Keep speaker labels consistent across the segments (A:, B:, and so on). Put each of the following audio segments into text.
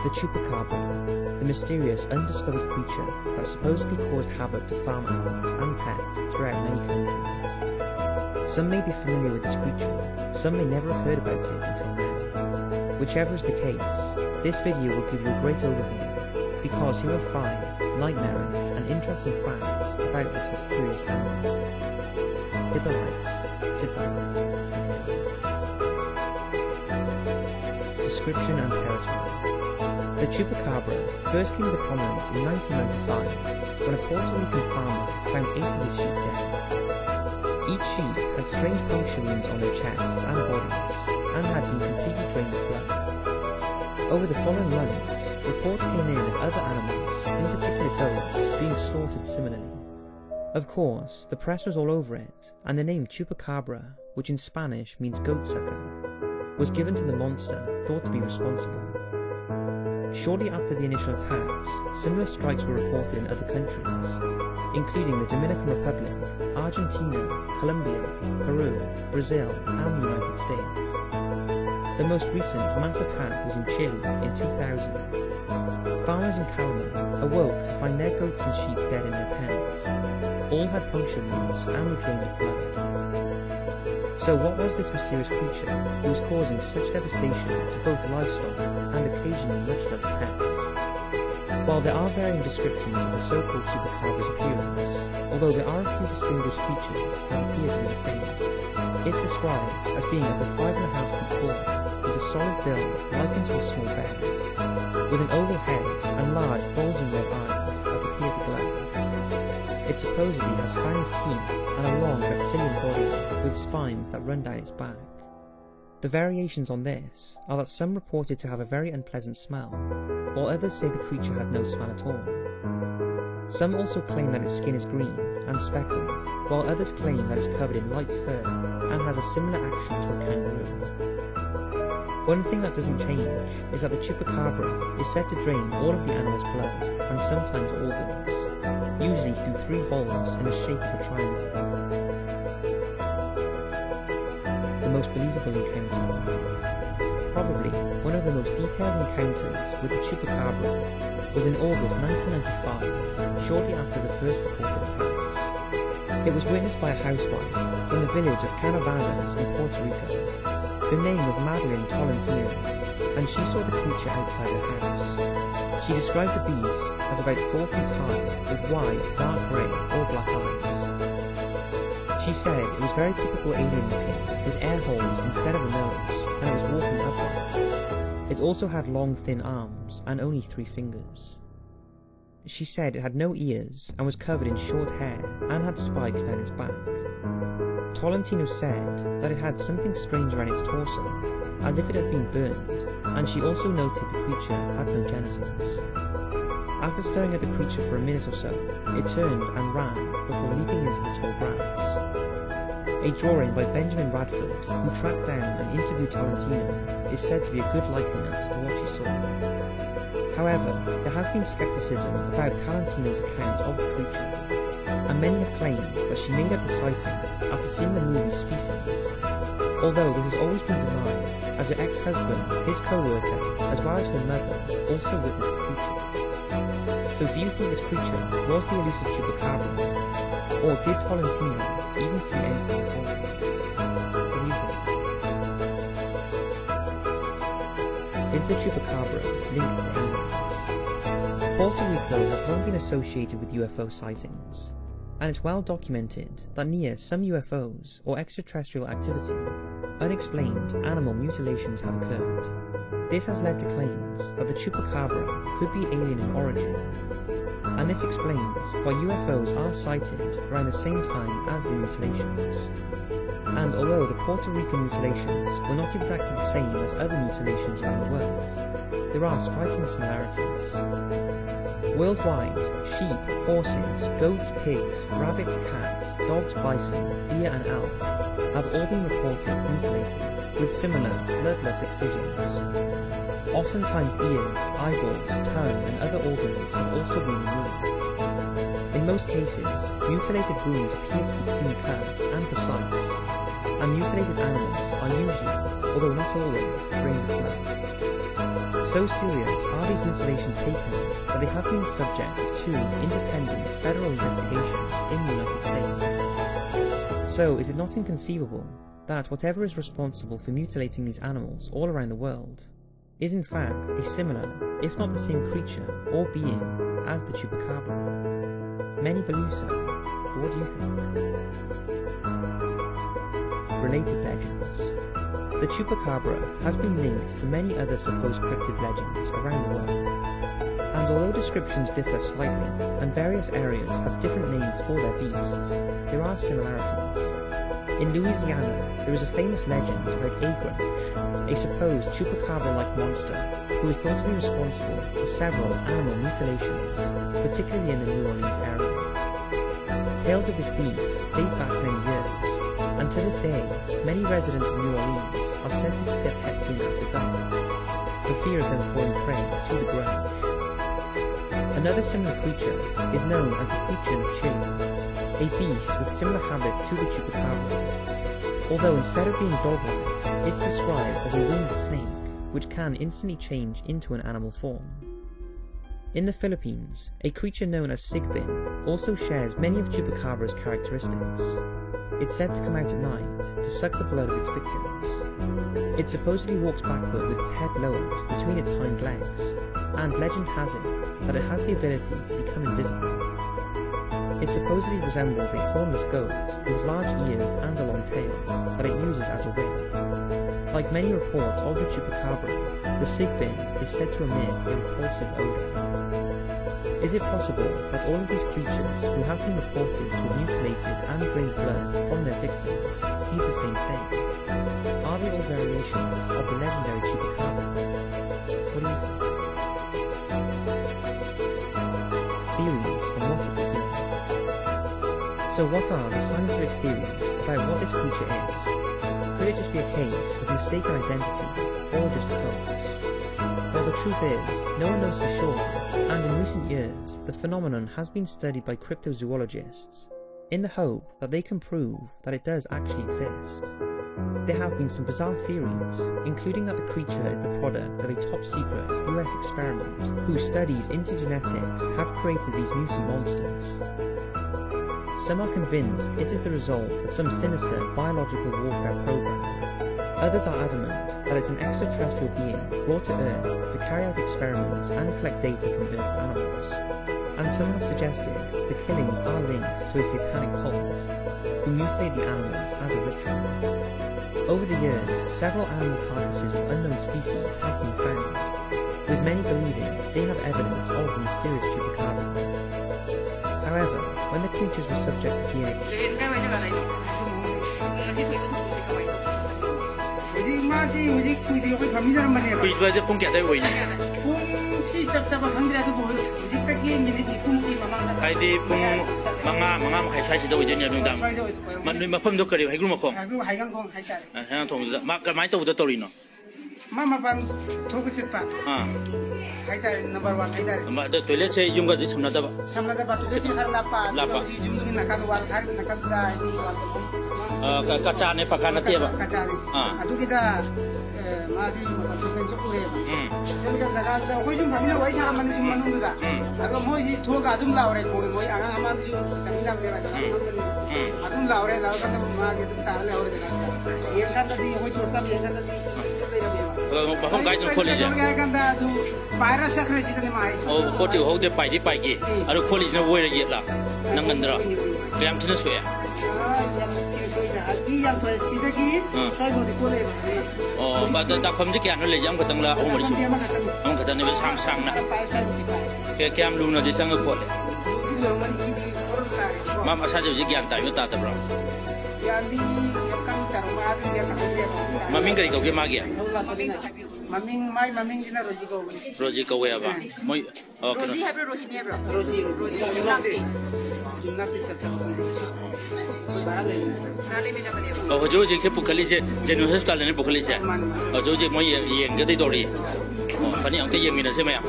A: The Chupacabra, the mysterious undiscovered creature that supposedly caused havoc to farm animals and pets throughout many countries. Some may be familiar with this creature, some may never have heard about it until now. Whichever is the case, this video will give you a great overview, because here are 5 nightmarish and interesting facts about this mysterious animal. Hit the lights, sit back, and enjoy. Description and territory. The Chupacabra first came to prominence in 1995 when a Puerto Rican farmer found 8 of his sheep dead. Each sheep had strange puncture wounds on their chests and bodies, and had been completely drained of blood. Over the following months, reports came in of other animals, in particular goats, being slaughtered similarly. Of course, the press was all over it, and the name Chupacabra, which in Spanish means goat-sucker, was given to the monster thought to be responsible. Shortly after the initial attacks, similar strikes were reported in other countries, including the Dominican Republic, Argentina, Colombia, Peru, Brazil, and the United States. The most recent mass attack was in Chile in 2000. Farmers in Calama awoke to find their goats and sheep dead in their pens. All had puncture wounds and were drained of blood. So what was this mysterious creature who was causing such devastation to both livestock and occasionally much-loved pets? While there are varying descriptions of the so-called Chupacabra's appearance, although there are a few distinguished features that appear to be the same, it's described as being up to 5.5 feet tall, with a solid build likened to a small bear, with an oval head and large bulging red eyes that appear to glow. It supposedly has fangs, teeth, and a long reptilian body with spines that run down its back. The variations on this are that some report it to have a very unpleasant smell, while others say the creature had no smell at all. Some also claim that its skin is green and speckled, while others claim that it's covered in light fur and has a similar action to a kangaroo. One thing that doesn't change is that the Chupacabra is said to drain all of the animal's blood and sometimes organs, usually through 3 holes in the shape of a triangle. The most believable encounter. Probably one of the most detailed encounters with the Chupacabra was in August 1995, shortly after the first reported attacks. It was witnessed by a housewife from the village of Canavanas in Puerto Rico. Her name was Madeline Tolentino, and she saw the creature outside her house. She described the beast as about 4 feet high, with wide, dark grey or black eyes. She said it was very typical alien looking, with air holes instead of a nose, and it was walking upright. It also had long, thin arms, and only 3 fingers. She said it had no ears, and was covered in short hair, and had spikes down its back. Tolentino said that it had something strange around its torso, as if it had been burned, and she also noted the creature had no genitals. After staring at the creature for a minute or so, it turned and ran before leaping into the tall grass. A drawing by Benjamin Radford, who tracked down and interviewed Tolentino, is said to be a good likeness to what she saw. However, there has been skepticism about Tolentino's account of the creature, and many have claimed that she made up the sighting after seeing the movie Species, although this has always been denied, as her ex-husband, his co-worker, as well as her mother, also witnessed the creature. So do you think this creature was the elusive Chupacabra, or did Tolentino even see anything at all? What do you think? Is the Chupacabra linked to aliens? Puerto Rico has long been associated with UFO sightings, and it's well documented that near some UFOs or extraterrestrial activity, unexplained animal mutilations have occurred. This has led to claims that the Chupacabra could be alien in origin, and this explains why UFOs are sighted around the same time as the mutilations. And although the Puerto Rican mutilations were not exactly the same as other mutilations around the world, there are striking similarities. Worldwide, sheep, horses, goats, pigs, rabbits, cats, dogs, bison, deer and elk have all been reported mutilated, with similar bloodless excisions. Oftentimes ears, eyeballs, tongue and other organs have also been removed. In most cases, mutilated wounds appear to be clean-cut and precise, and mutilated animals are usually, although not always, drained of blood. So serious are these mutilations taken that they have been subject to independent federal investigations in the United States. So is it not inconceivable that whatever is responsible for mutilating these animals all around the world is in fact a similar, if not the same creature or being as the Chupacabra? Many believe so, but what do you think? Related legends. The Chupacabra has been linked to many other supposed cryptid legends around the world, and although descriptions differ slightly and various areas have different names for their beasts, there are similarities. In Louisiana, there is a famous legend about Agrange, a supposed Chupacabra-like monster who is thought to be responsible for several animal mutilations, particularly in the New Orleans area. Tales of this beast date back many years, and to this day, many residents of New Orleans are said to keep their pets in after dark, for fear of them falling prey to the Grange. Another similar creature is known as the Huichin of Chile, a beast with similar habits to the Chupacabra, although instead of being dog-like, it's described as a winged snake which can instantly change into an animal form. In the Philippines, a creature known as Sigbin also shares many of Chupacabra's characteristics. It's said to come out at night to suck the blood of its victims. It supposedly walks backward with its head lowered between its hind legs, and legend has it that it has the ability to become invisible. It supposedly resembles a hornless goat with large ears and a long tail that it uses as a whip. Like many reports of the Chupacabra, the Sigbin is said to emit a repulsive odor. Is it possible that all of these creatures who have been reported to have mutilated and drained blood from their victims need the same thing? Are they all variations of the legendary Chupacabra? What do you think? Theories on what it could be. So what are the scientific theories about what this creature is? Could it just be a case of mistaken identity, or just a hoax? Well, the truth is, no one knows for sure, and in recent years, the phenomenon has been studied by cryptozoologists, in the hope that they can prove that it does actually exist. There have been some bizarre theories, including that the creature is the product of a top-secret US experiment whose studies into genetics have created these mutant monsters. Some are convinced it is the result of some sinister biological warfare program. Others are adamant that it's an extraterrestrial being brought to Earth to carry out experiments and collect data from Earth's animals. And some have suggested the killings are linked to a satanic cult, who mutilate the animals as a ritual. Over the years, several animal carcasses of unknown species have been found, with many believing they have evidence of the mysterious Chupacabra. However, when the creatures were subject to DNA...
B: Haidi pung manga makai sai si doi denia dungdang. Man mafam do kari haigru mafam.
C: Haigang kong hai tare.
B: Hang thong ma ka mai to do torino.
C: Mama pan thoku chitpa. Hai tare number 1 hai tare.
B: Ma the toilet se yung ga di samna da ba.
C: Samna da ba to de har lapa.
B: Lapa.
C: Jum dung nakan wal har nakan da ni wal.
B: Kaca ne pakana te ba.
C: Kaca ni. Atu kita masih tu kan cukup ya. Jadi kan zakat da koi jum famina wai saram mani jum manung da. Agar moi si thoka adum laure moi angang aman ju chamina ne ba. Adum laure kan ma ke tum tar laure da. Yang kan tadi koi thoka yang kan tadi
B: bahong gai jum kholi ja.
C: Kan da tu paira sakre si tani mai.
B: Oh khoti ho de pai gi. Aru kholi ne woi ye la. Nangandra. Kayam thina soya.
C: Yang tu sidagi soy mo di kole.
B: Oh, ba da pham ji kyan le jam khatang la ong mari su. Ong khatan ne sang na. Ke kyam lu na di sang ko le. Ma sa ji gyan ta yu ta ta bro.
C: Jadi kan taruma dia kan dia.
B: Maming kari ko ke ma gya.
C: Maming dina roji ko.
B: Roji ko ya ba. Moi
D: Roji have roji ne bro. Roji
C: Jumnati chap.
D: Rale me na bane.
B: Oh, jo je se pukhali je General Hospital ne pukhali se. Oh, jo je moi yeng ga dei dori. Oh, pani ang te yeng mi na se ma ya.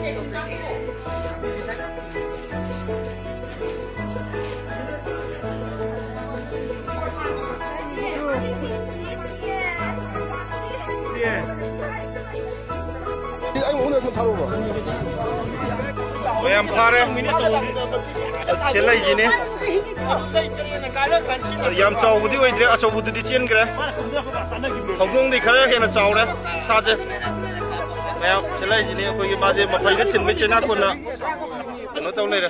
E: Em pha đấy, chiến lấy gì nè? Em trâu bút đi vậy đấy, trâu bút đi chiến cái đấy. Không dùng thì khơi hiện là trâu đấy, sao chứ? Em chiến lấy gì nè? Coi cái bao giờ mà phải cái chiến với chiến nào còn là nó trâu này đấy.